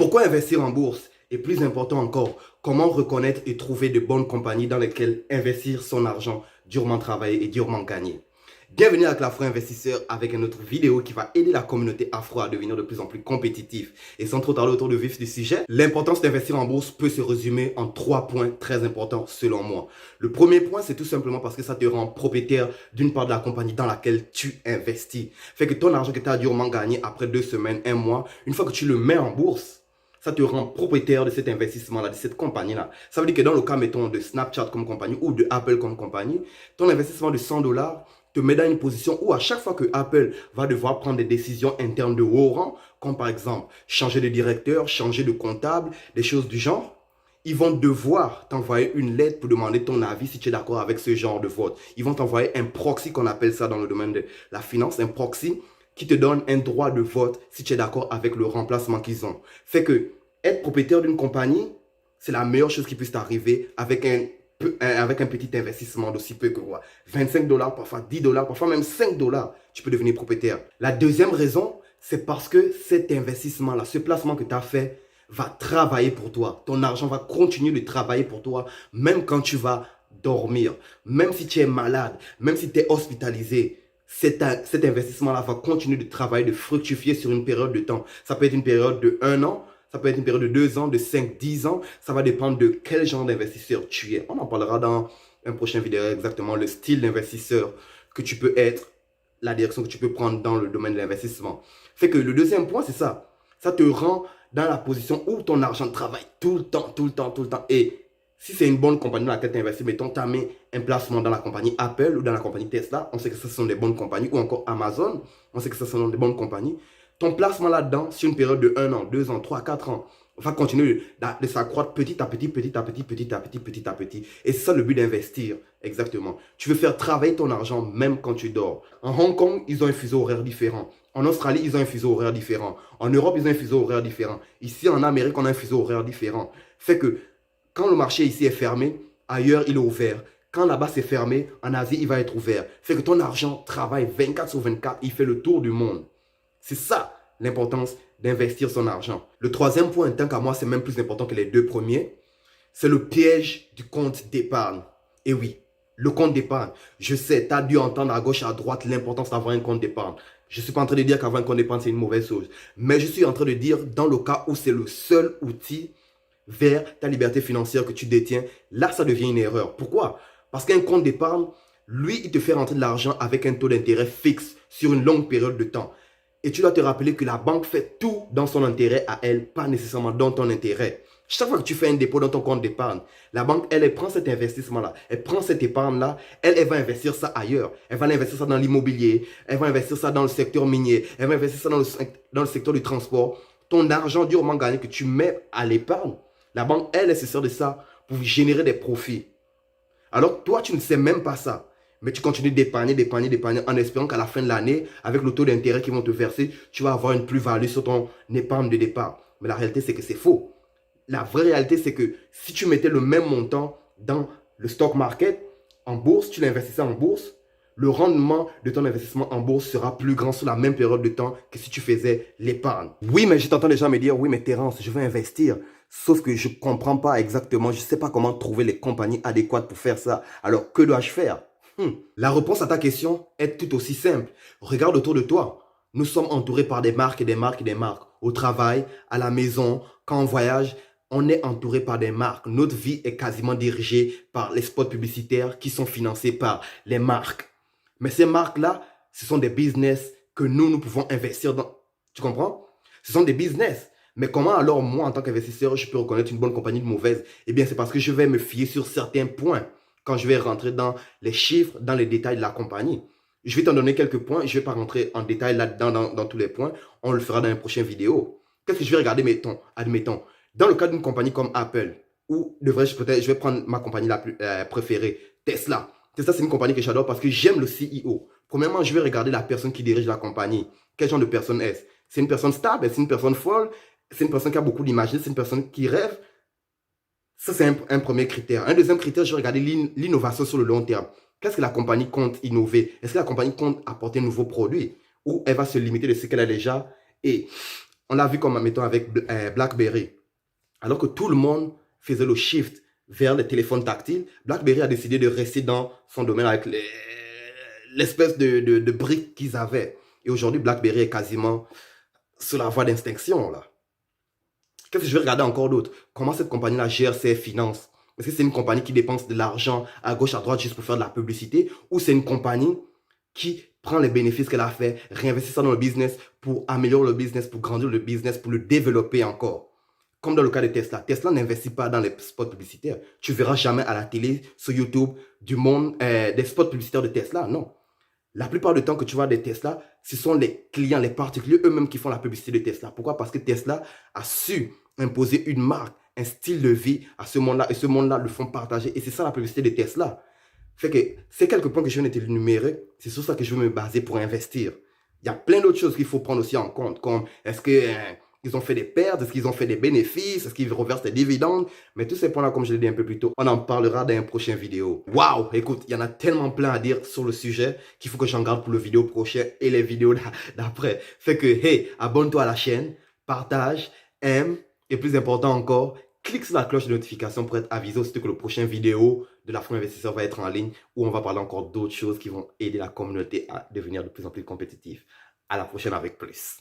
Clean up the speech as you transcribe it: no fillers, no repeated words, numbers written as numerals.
Pourquoi investir en bourse? Et plus important encore, comment reconnaître et trouver de bonnes compagnies dans lesquelles investir son argent durement travaillé et durement gagné? Bienvenue avec l'Afro Investisseur avec une autre vidéo qui va aider la communauté afro à devenir de plus en plus compétitive. Et sans trop tarder autour du vif du sujet, l'importance d'investir en bourse peut se résumer en 3 points très importants selon moi. Le premier point, c'est tout simplement parce que ça te rend propriétaire d'une part de la compagnie dans laquelle tu investis. Fait que ton argent que tu as durement gagné après 2 semaines, 1 mois, une fois que tu le mets en bourse, ça te rend propriétaire de cet investissement-là, de cette compagnie-là. Ça veut dire que dans le cas, mettons, de Snapchat comme compagnie ou de Apple comme compagnie, ton investissement de 100 dollars te met dans une position où à chaque fois que Apple va devoir prendre des décisions internes de haut rang, comme par exemple changer de directeur, changer de comptable, des choses du genre, ils vont devoir t'envoyer une lettre pour demander ton avis si tu es d'accord avec ce genre de vote. Ils vont t'envoyer un proxy, qu'on appelle ça dans le domaine de la finance, un proxy qui te donne un droit de vote si tu es d'accord avec le remplacement qu'ils ont. Fait que être propriétaire d'une compagnie, c'est la meilleure chose qui puisse t'arriver avec un petit investissement d'aussi peu que quoi. 25 dollars, parfois 10 dollars, parfois même 5 dollars, tu peux devenir propriétaire. La deuxième raison, c'est parce que cet investissement-là, ce placement que tu as fait, va travailler pour toi. Ton argent va continuer de travailler pour toi, même quand tu vas dormir, même si tu es malade, même si tu es hospitalisé. Cet investissement-là va continuer de travailler, de fructifier sur une période de temps. Ça peut être une période de 1 an, ça peut être une période de 2 ans, de 5, 10 ans. Ça va dépendre de quel genre d'investisseur tu es. On en parlera dans un prochain vidéo exactement, le style d'investisseur que tu peux être, la direction que tu peux prendre dans le domaine de l'investissement. Fait que le deuxième point, c'est ça. Ça te rend dans la position où ton argent travaille tout le temps, tout le temps, tout le temps. Et si c'est une bonne compagnie dans laquelle tu investis, mettons, tu as mis un placement dans la compagnie Apple ou dans la compagnie Tesla, on sait que ce sont des bonnes compagnies, ou encore Amazon, on sait que ce sont des bonnes compagnies. Ton placement là-dedans, sur une période de 1 an, 2 ans, 3, 4 ans, va continuer de s'accroître petit à petit, petit à petit, petit à petit, petit à petit. Et c'est ça le but d'investir, exactement. Tu veux faire travailler ton argent même quand tu dors. En Hong Kong, ils ont un fuseau horaire différent. En Australie, ils ont un fuseau horaire différent. En Europe, ils ont un fuseau horaire différent. Ici, en Amérique, on a un fuseau horaire différent. Fait que quand le marché ici est fermé, ailleurs, il est ouvert. Quand là-bas, c'est fermé, en Asie, il va être ouvert. Fait que ton argent travaille 24 sur 24, il fait le tour du monde. C'est ça l'importance d'investir son argent. Le troisième point, tant qu'à moi, c'est même plus important que les deux premiers. C'est le piège du compte d'épargne. Et oui, le compte d'épargne. Je sais, tu as dû entendre à gauche, à droite l'importance d'avoir un compte d'épargne. Je ne suis pas en train de dire qu'avoir un compte d'épargne, c'est une mauvaise chose. Mais je suis en train de dire, dans le cas où c'est le seul outil vers ta liberté financière que tu détiens, là, ça devient une erreur. Pourquoi? Parce qu'un compte d'épargne, lui, il te fait rentrer de l'argent avec un taux d'intérêt fixe sur une longue période de temps. Et tu dois te rappeler que la banque fait tout dans son intérêt à elle, pas nécessairement dans ton intérêt. Chaque fois que tu fais un dépôt dans ton compte d'épargne, la banque, elle prend cet investissement-là, elle prend cette épargne-là, elle va investir ça ailleurs. Elle va investir ça dans l'immobilier, elle va investir ça dans le secteur minier, elle va investir ça dans le secteur du transport. Ton argent durement gagné que tu mets à l'épargne, la banque, elle se sert de ça pour générer des profits. Alors, toi, tu ne sais même pas ça. Mais tu continues d'épargner, d'épargner, d'épargner en espérant qu'à la fin de l'année, avec le taux d'intérêt qu'ils vont te verser, tu vas avoir une plus-value sur ton épargne de départ. Mais la réalité, c'est que c'est faux. La vraie réalité, c'est que si tu mettais le même montant dans le stock market, en bourse, tu l'investissais en bourse, le rendement de ton investissement en bourse sera plus grand sur la même période de temps que si tu faisais l'épargne. Oui, mais je t'entends déjà me dire, oui, mais Terence, je veux investir. Sauf que je ne comprends pas exactement, je ne sais pas comment trouver les compagnies adéquates pour faire ça. Alors, que dois-je faire? La réponse à ta question est tout aussi simple. Regarde autour de toi. Nous sommes entourés par des marques et des marques et des marques. Au travail, à la maison, quand on voyage, on est entouré par des marques. Notre vie est quasiment dirigée par les spots publicitaires qui sont financés par les marques. Mais ces marques-là, ce sont des business que nous pouvons investir dans. Tu comprends? Ce sont des business. Mais comment alors moi, en tant qu'investisseur, je peux reconnaître une bonne compagnie de mauvaise? Eh bien, c'est parce que je vais me fier sur certains points quand je vais rentrer dans les chiffres, dans les détails de la compagnie. Je vais t'en donner quelques points. Je ne vais pas rentrer en détail là-dedans dans tous les points. On le fera dans une prochaine vidéo. Qu'est-ce que je vais regarder, admettons, dans le cas d'une compagnie comme Apple, ou devrais-je peut-être, je vais prendre ma compagnie la plus préférée, Tesla. Tesla, c'est une compagnie que j'adore parce que j'aime le CEO. Premièrement, je vais regarder la personne qui dirige la compagnie. Quel genre de personne est-ce? C'est une personne stable? C'est une personne folle? C'est une personne qui a beaucoup d'imaginaire? C'est une personne qui rêve? Ça, c'est un premier critère. Un deuxième critère, je vais regarder l'innovation sur le long terme. Qu'est-ce que la compagnie compte innover? Est-ce que la compagnie compte apporter un nouveau produit? Ou elle va se limiter de ce qu'elle a déjà? Et On l'a vu comme, mettons, avec BlackBerry. Alors que tout le monde faisait le shift vers les téléphones tactiles, BlackBerry a décidé de rester dans son domaine avec l'espèce de briques qu'ils avaient. Et aujourd'hui, BlackBerry est quasiment sur la voie d'extinction, là. Qu'est-ce que je vais regarder encore d'autre? Comment cette compagnie-là gère ses finances? Est-ce que c'est une compagnie qui dépense de l'argent à gauche, à droite juste pour faire de la publicité? Ou c'est une compagnie qui prend les bénéfices qu'elle a fait, réinvestit ça dans le business pour améliorer le business, pour grandir le business, pour le développer encore? Comme dans le cas de Tesla. Tesla n'investit pas dans les spots publicitaires. Tu verras jamais à la télé, sur YouTube, des spots publicitaires de Tesla. Non. La plupart du temps que tu vois des Tesla, ce sont les clients, les particuliers eux-mêmes qui font la publicité de Tesla. Pourquoi? Parce que Tesla a su imposer une marque, un style de vie à ce monde-là. Et ce monde-là le font partager. Et c'est ça la publicité de Tesla. Fait que c'est quelques points que je viens de t'énumérer. C'est sur ça que je veux me baser pour investir. Il y a plein d'autres choses qu'il faut prendre aussi en compte. Comme est-ce que ils ont fait des pertes, est-ce qu'ils ont fait des bénéfices, est-ce qu'ils reversent des dividendes. Mais tous ces points-là, comme je l'ai dit un peu plus tôt, on en parlera dans une prochaine vidéo. Waouh, écoute, il y en a tellement plein à dire sur le sujet qu'il faut que j'en garde pour le vidéo prochain et les vidéos d'après. Fait que, hey, abonne-toi à la chaîne, partage, aime, et plus important encore, clique sur la cloche de notification pour être avisé aussi que le prochain vidéo de l'Afro Investisseur va être en ligne où on va parler encore d'autres choses qui vont aider la communauté à devenir de plus en plus compétitive. À la prochaine avec plus.